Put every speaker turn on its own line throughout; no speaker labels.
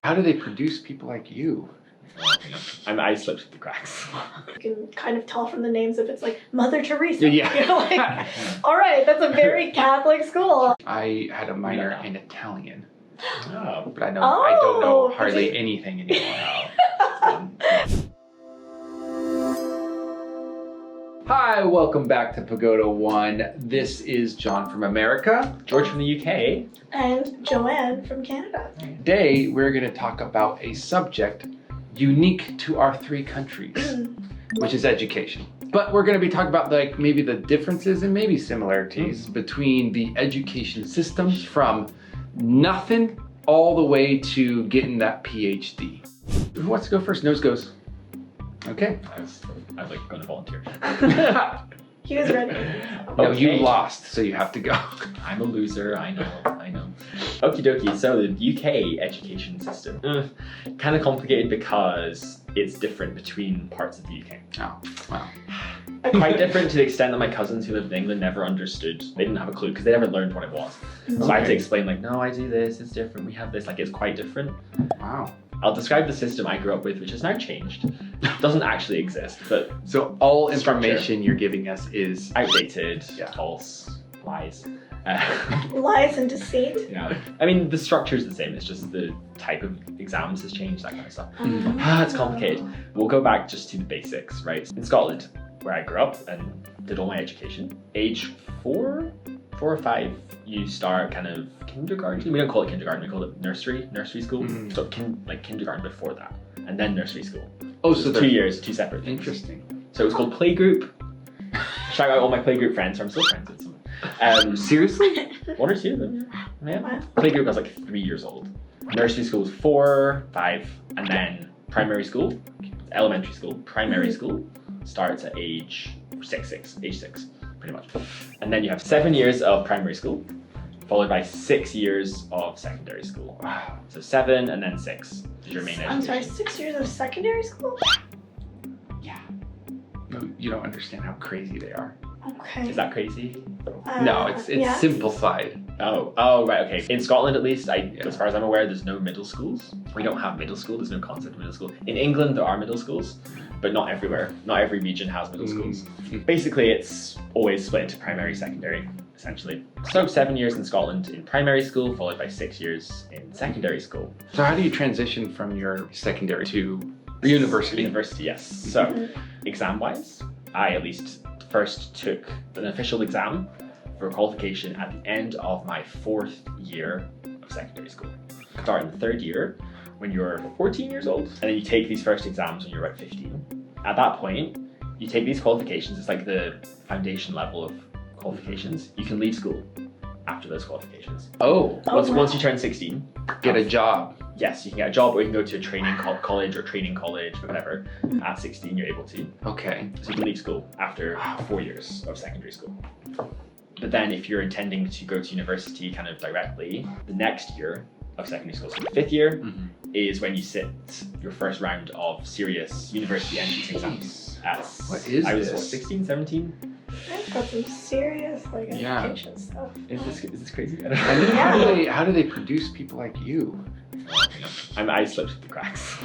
How do they produce people like you?
I slipped through the cracks.
You can kind of tell from the names if it's like Mother Teresa.
Yeah.
You're like, all right, that's a very Catholic school.
I had a minor in Italian,
Oh.
but I don't know
Oh,
hardly anything anymore. Hi, welcome back to Pagoda One. This is John from America.
George from the UK.
And Joanne from Canada.
Today, we're going to talk about a subject unique to our three countries, which is education. But we're going to be talking about maybe the differences and maybe similarities between the education systems from nothing all the way to getting that PhD. Who wants to go first? Nose goes. Okay.
I was going to volunteer.
He was ready.
No,
Okay.
you lost, so you have to go.
I'm a loser, I know. Okie dokie, so the UK education system. Kind of complicated because it's different between parts of the UK.
Oh, wow.
Quite different to the extent that my cousins who lived in England never understood. They didn't have a clue because they never learned what it was. So I had to explain no, I do this, it's different, we have this, it's quite different.
Wow.
I'll describe the system I grew up with, which has now changed. Doesn't actually exist, but
So all
Structure.
information you're giving us is
outdated,
Yeah.
false, lies.
Lies and deceit.
Yeah. I mean, the structure is the same. It's just the type of exams has changed, that kind of stuff. It's complicated. We'll go back just to the basics, right? In Scotland, where I grew up and did all my education, age 4 or 5, you start kind of kindergarten. We don't call it kindergarten, we call it nursery school. So kindergarten before that, and then nursery school.
Oh,
So
so
it's 2 years, 2 separate things.
Interesting.
So it was called playgroup. Shout out all my playgroup friends, I'm still friends with some.
Seriously?
1 or 2 of them, yeah.
Wow.
Playgroup, I was 3 years old. Nursery school was 4, 5, and then primary school, elementary school, primary school starts at age 6, pretty much. And then you have 7 years of primary school, followed by 6 years of secondary school.
Wow.
So 7 and then 6 is your main education.
I'm sorry, 6 years of secondary school?
Yeah.
No, you don't understand how crazy they are.
Okay.
Is that crazy?
No, it's
yeah.
Oh,
simplified.
right, okay. In Scotland, at least, as far as I'm aware, there's no middle schools. We don't have middle school. There's no concept of middle school. In England, there are middle schools, but not everywhere. Not every region has middle schools. Basically, it's always split into primary, secondary, essentially. So 7 years in Scotland in primary school, followed by 6 years in secondary school.
So how do you transition from your secondary to university?
University, yes. So, exam-wise, I at least first took an official exam for a qualification at the end of my 4th year of secondary school. Start in the 3rd year when you're 14 years old, and then you take these first exams when you're about 15. At that point, you take these qualifications, it's like the foundation level of qualifications. You can leave school after those qualifications.
Oh,
Once you turn 16,
get a job.
yes, you can get a job, or you can go to a training college or training college, whatever. At 16, you're able to.
Okay.
So you can leave school after 4 years of secondary school. But then if you're intending to go to university kind of directly, the next year of secondary school, so the 5th year, is when you sit your first round of serious university entrance exams.
What is
I was
this?
16, 17?
I've got some serious
Yeah.
education stuff.
Is this crazy?
And how do they produce people like you?
I slipped through the cracks.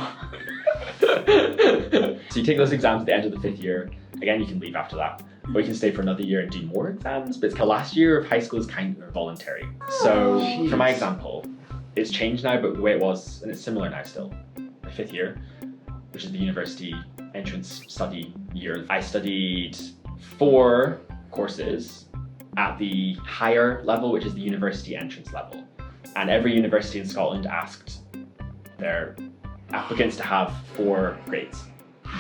So you take those exams at the end of the 5th year. Again, you can leave after that. Or you can stay for another year and do more exams. But it's the last year of high school is kind of voluntary. So
Jeez.
for my example, it's changed now, but the way it was, and it's similar now still. My 5th year, which is the university entrance study year, I studied 4 courses at the higher level, which is the university entrance level. And every university in Scotland asked their applicants to have 4 grades.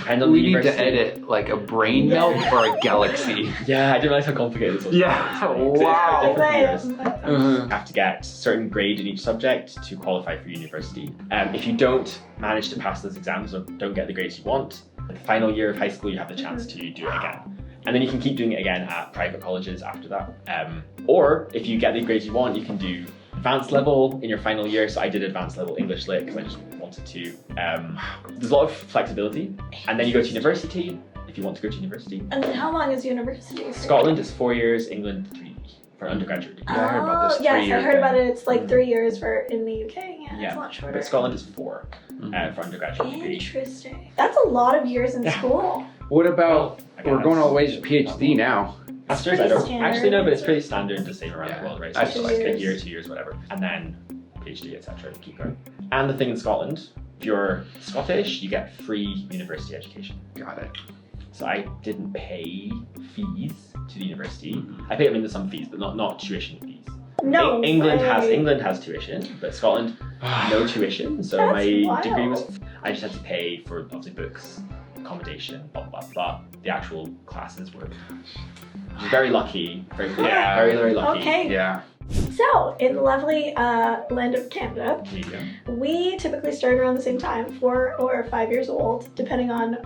Depending on
We
the
need
university.
to edit like a brain melt or a galaxy.
Yeah, I didn't realize how complicated this was.
Yeah,
So it's
wow.
quite different for years.
Uh-huh.
You have to get a certain grade in each subject to qualify for university. If you don't manage to pass those exams or don't get the grades you want, the final year of high school you have the chance to do it again. And then you can keep doing it again at private colleges after that. Or if you get the grades you want, you can do advanced level in your final year. So I did advanced level English Lit because I just wanted to. There's a lot of flexibility. And then you go to university if you want to go to university.
And then how long is university?
Scotland is 4 years, England 3 for undergraduate degree.
Yeah, I heard about this
Yes,
3-year
I heard
thing.
about it. It's like 3 years for in the UK. Yeah. it's
Yeah,
a lot shorter.
but Scotland is 4 for undergraduate degree.
Interesting. That's a lot of years in school.
What about,
Again,
we're going all the way
that's-
to PhD now.
Masters,
pretty
I don't
standard.
actually know, but it's pretty standard the same around
Yeah,
the world, right?
I
So
feel
it's like
like
a year, 2 years, whatever, and then PhD, etc. Keep going. And the thing in Scotland, if you're Scottish, you get free university education.
Got it.
So I didn't pay fees to the university. I paid into some fees, but not tuition fees.
No
England
way.
has tuition, but Scotland no tuition. So
That's
my
wild.
degree was I just had to pay for obviously books, accommodation, blah blah blah. The actual classes were very lucky, very lucky.
Okay.
Yeah.
So, in the lovely land of Canada,
Canada.
we typically start around the same time, 4 or 5 years old, depending on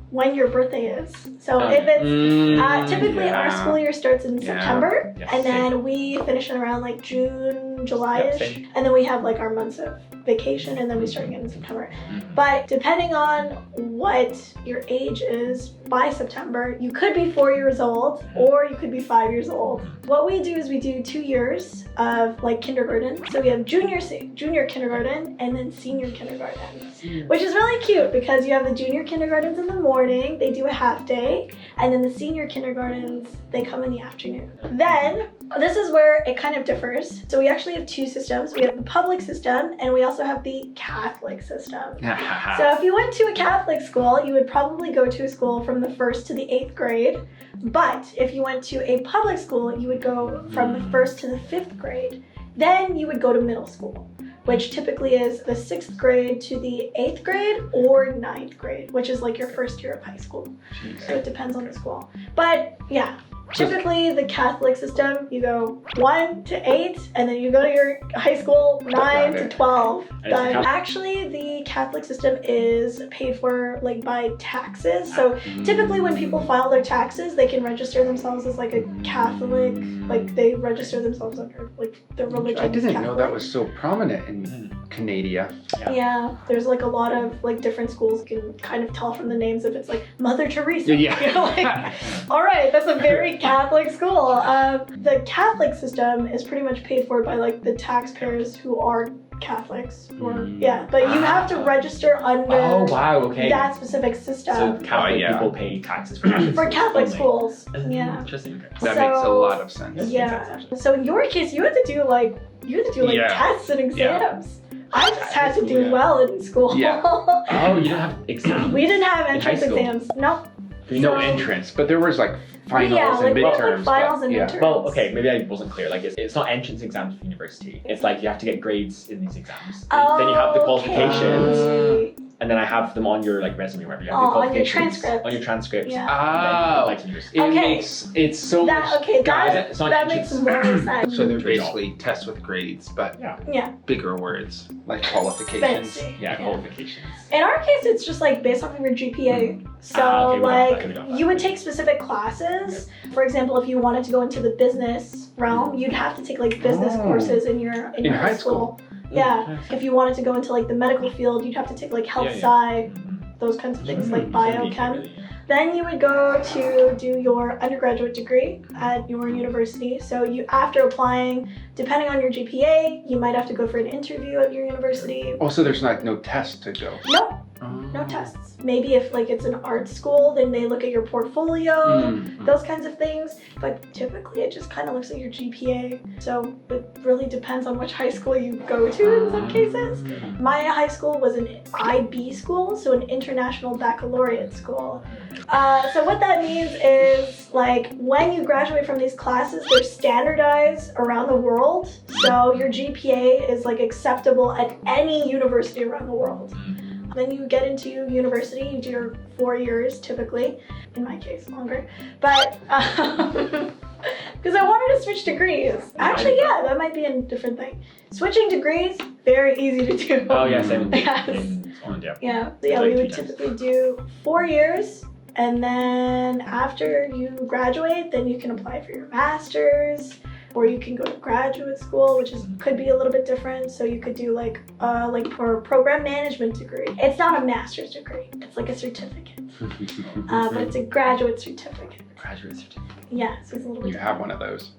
when your birthday is. So if it's typically our school year starts in September,
Yes,
and then
same.
we finish in around like June, July-ish,
same.
and then we have like our months of vacation, and then we start again in September. But depending on what your age is by September, you could be 4 years old or you could be 5 years old. What we do is we do 2 years of like kindergarten. So we have junior kindergarten and then senior kindergarten, which is really cute because you have the junior kindergartens in the morning, they do a half day, and then the senior kindergartens, they come in the afternoon. Then this is where it kind of differs. So we actually have 2 systems. We have the public system and we also have the Catholic system. So if you went to a Catholic school, you would probably go to a school from the 1st to the 8th grade. But if you went to a public school, you would go from the 1st to the 5th grade. Then you would go to middle school, which typically is the 6th grade to the 8th grade or 9th grade, which is like your first year of high school. So it depends on the school. But yeah, typically the Catholic system, you go 1 to 8, and then you go to your high school 9 to 12. But actually, the Catholic system is paid for like by taxes. So typically when people file their taxes, they can register themselves as like a Catholic, like they register themselves under like the religion.
I didn't know
Catholic.
that was so prominent in Canada.
Yeah, there's like a lot of like different schools. You can kind of tell from the names if it's like Mother Teresa.
Yeah.
You're like, all right, that's a very Catholic school. The Catholic system is pretty much paid for by like the taxpayers who are Catholics. Or yeah, but you have to register under
Oh wow, okay.
that specific system
So Catholic
yeah.
people pay taxes for Catholic
for Catholic
only.
schools. Yeah.
Interesting. Okay.
That
So-
makes a lot of sense.
Yes.
Yeah. So in your case, you had to do like
Yeah.
tests and exams. I just had to
School,
do
yeah.
well in school.
Yeah.
Oh, you didn't have exams.
We didn't have
In high
entrance
school?
exams. Nope.
No
So-
entrance, but there was like finals
Yeah, like
and
we have,
midterms.
like, finals
but,
and
yeah.
midterms.
Well, okay, maybe I wasn't clear. Like, it's not entrance exams for university. It's like you have to get grades in these exams. Then you have the qualifications,
Okay.
and then I have them on your like resume, wherever you have
Oh,
the
on your
qualifications
transcript.
On your transcript.
Yeah.
And then you
Oh.
apply to university.
It
Okay.
makes it's so
That
much.
okay.
guys,
That
it's not
that makes
entrance.
more sense.
So they're
Good job.
basically tests with grades, but
Yeah.
bigger words like qualifications.
Fancy.
Yeah, qualifications.
In our case, it's just like based off of your GPA. So
Okay, we don't have that, we don't
like
have
you
that.
would take specific classes. For example, if you wanted to go into the business realm, you'd have to take like business
Oh.
courses in your
In high school.
Yeah. If you wanted to go into like the medical field, you'd have to take like health
Yeah, yeah.
sci, those kinds of things like biochem.
Really, yeah.
Then you would go to do your undergraduate degree at your university. So you, after applying, depending on your GPA, you might have to go for an interview at your university.
Also, there's like no test to go.
No, no tests. Maybe if like it's an art school, then they look at your portfolio,
Mm.
those kinds of things. But typically it just kind of looks at your GPA. So it really depends on which high school you go to in some cases. My high school was an IB school, so an international baccalaureate school. So what that means is like when you graduate from these classes, they're standardized around the world. So your GPA is like acceptable at any university around the world. Then you get into university, you do your 4 years typically, in my case longer, but because I wanted to switch degrees. Actually, yeah, that might be a different thing. Switching degrees, very easy to do.
Oh yeah, same
Yes.
in Scotland, yeah.
Yeah, so yeah,
Like
we would
3 times.
typically do 4 years, and then after you graduate, then you can apply for your master's, or you can go to graduate school, which is could be a little bit different. So you could do like for a program management degree. It's not a master's degree; it's like a certificate, but it's a graduate certificate.
Graduate certificate.
Yeah, so it's a little bit.
You have one of those.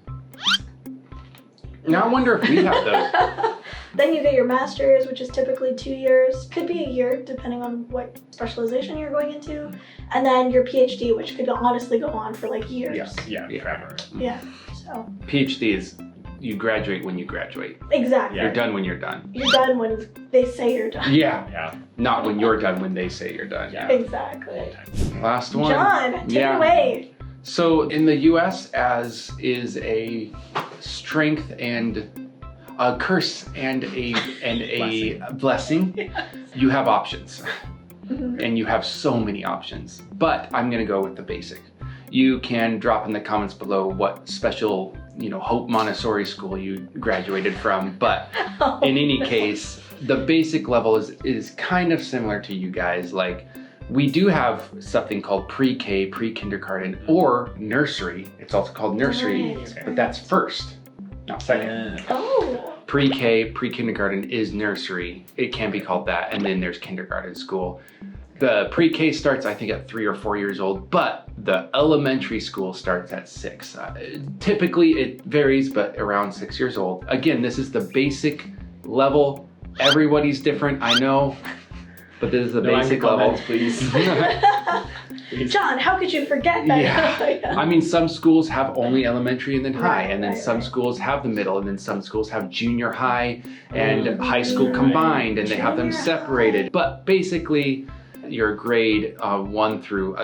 Now I wonder if we have those.
Then you get your master's, which is typically 2 years, could be a year depending on what specialization you're going into, and then your PhD, which could honestly go on for like years.
Yeah, forever.
Yeah. So
PhD is you graduate when you graduate.
exactly.
You're done when you're done.
You're done when they say you're done.
Yeah.
Yeah.
Not when you're done, when they say you're done.
Yeah.
Exactly.
Last one.
John, take it away.
So in the US, as is a strength and a curse and a blessing, you have options. And you have so many options. But I'm gonna go with the basic. You can drop in the comments below what special, Hope Montessori school you graduated from. But in any case, the basic level is kind of similar to you guys. Like, we do have something called pre-K, pre-kindergarten, or nursery. It's also called nursery,
Right.
but that's first, not second.
Oh.
Pre-K, pre-kindergarten is nursery. It can be called that. And then there's kindergarten school. The pre-K starts, I think, at 3 or 4 years old, but the elementary school starts at 6. Typically, it varies, but around 6 years old. Again, this is the basic level. Everybody's different, I know, but this is the basic level.
Comments, please.
John, how could you forget that?
Yeah. I mean, some schools have only elementary and then high,
Right,
and then
right,
some
right.
schools have the middle, and then some schools have junior high and high school combined, and they have them
Junior
separated. But basically, your grade 1 through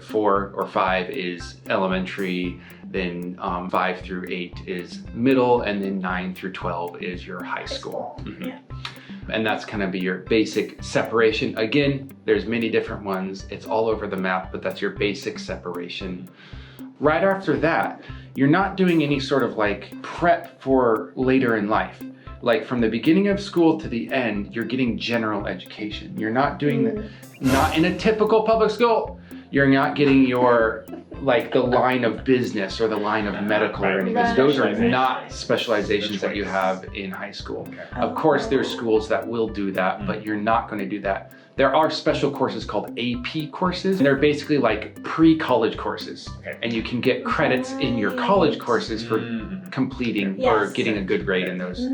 4 or 5 is elementary, then 5 through 8 is middle, and then 9 through 12 is your high school.
Yeah.
And that's kind of be your basic separation. Again, there's many different ones. It's all over the map, but that's your basic separation. Right after that, you're not doing any sort of like prep for later in life. Like from the beginning of school to the end, you're getting general education. You're not doing not in a typical public school. You're not getting your like the line of business or the line of medical or anything.
Right.
Those are not specializations that you have in high school. Of course, there's schools that will do that, but you're not going to do that. There are special courses called AP courses, and they're basically like pre-college courses. And you can get credits in your college courses for completing or
Yes.
getting a good grade in those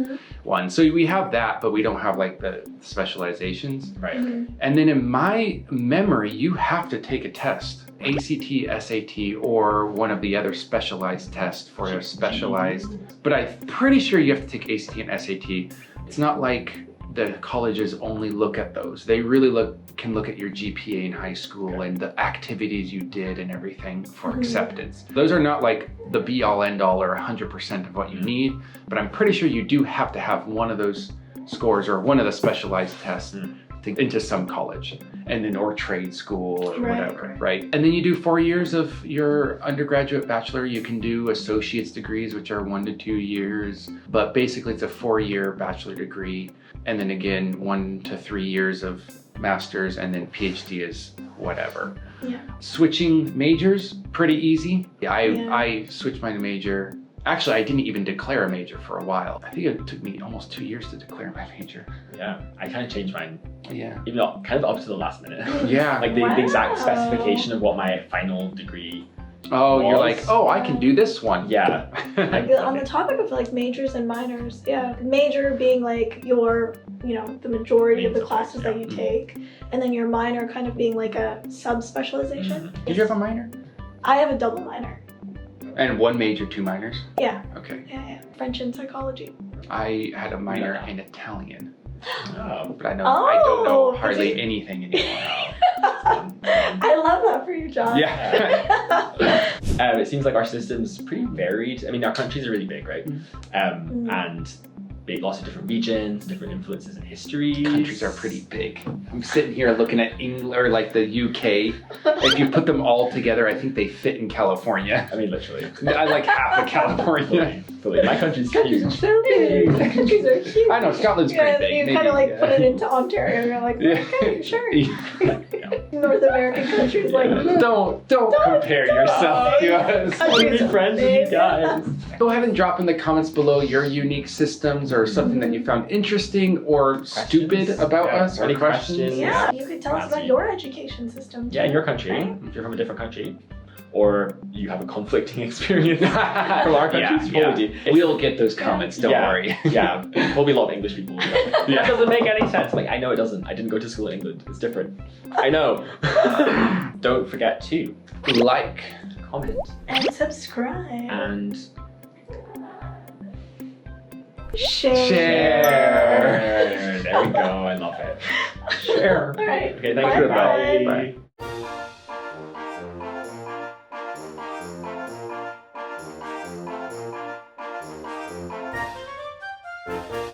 ones. So we have that, but we don't have like the specializations.
Right.
And then in my memory, you have to take a test. ACT, SAT, or one of the other specialized tests for a specialized, but I'm pretty sure you have to take ACT and SAT. It's not like the colleges only look at those. They really can look at your GPA in high school and the activities you did and everything for acceptance. Those are not like the be all end all or 100% of what you need, but I'm pretty sure you do have to have one of those scores or one of the specialized tests to, into some college, and then or trade school or whatever, right? And then you do 4 years of your undergraduate bachelor. You can do associate's degrees, which are 1 to 2 years, but basically it's a 4-year bachelor degree. And then again, 1 to 3 years of master's, and then PhD is whatever.
Yeah.
Switching majors, pretty easy. I switched my major. Actually, I didn't even declare a major for a while. I think it took me almost 2 years to declare my major.
Yeah, I kind of changed mine.
Yeah.
Even though, kind of up to the last minute.
Yeah.
Like the exact specification of what my final degree.
Oh, you're like, oh, I can do this one.
Yeah.
On the topic of like majors and minors, major being like your, the majority of the classes that you take, and then your minor kind of being like a sub-specialization.
Did you have a minor?
I have a double minor.
And 1 major, 2 minors?
Yeah.
Okay.
Yeah. French and psychology.
I had a minor in Italian, but I don't
Oh,
know hardly anything anymore.
I love that for you, John.
Yeah.
It seems like our system's pretty varied. I mean, our countries are really big, right? And lots of different regions, different influences in history.
Countries are pretty big. I'm sitting here looking at England, or like the UK. If you put them all together, I think they fit in California.
I mean, literally.
I like half of California.
My country's
Countries are
huge.
so big. Countries are huge.
I know, Scotland's pretty big.
You kind of like put it into Ontario, and you're like, okay, sure. North American countries like,
Don't compare yourself to us.
I want to be friends with you guys.
Go ahead and drop in the comments below your unique systems or something that you found interesting or stupid about us, or
Any
questions.
Yeah, you could tell us about your education system too.
Yeah, in your country.
Right?
If you're from a different country. or you have a conflicting experience from our countries.
Yeah,
Probably do.
We'll get those comments, don't worry.
Yeah, probably a lot of English people. That doesn't make any sense. Like, I know it doesn't. I didn't go to school in England. It's different. I know. Don't forget to
Like,
comment,
And subscribe.
and
Share.
there we go. I love it. Share.
All right.
Okay, thanks for
Bye-bye.
that. Bye.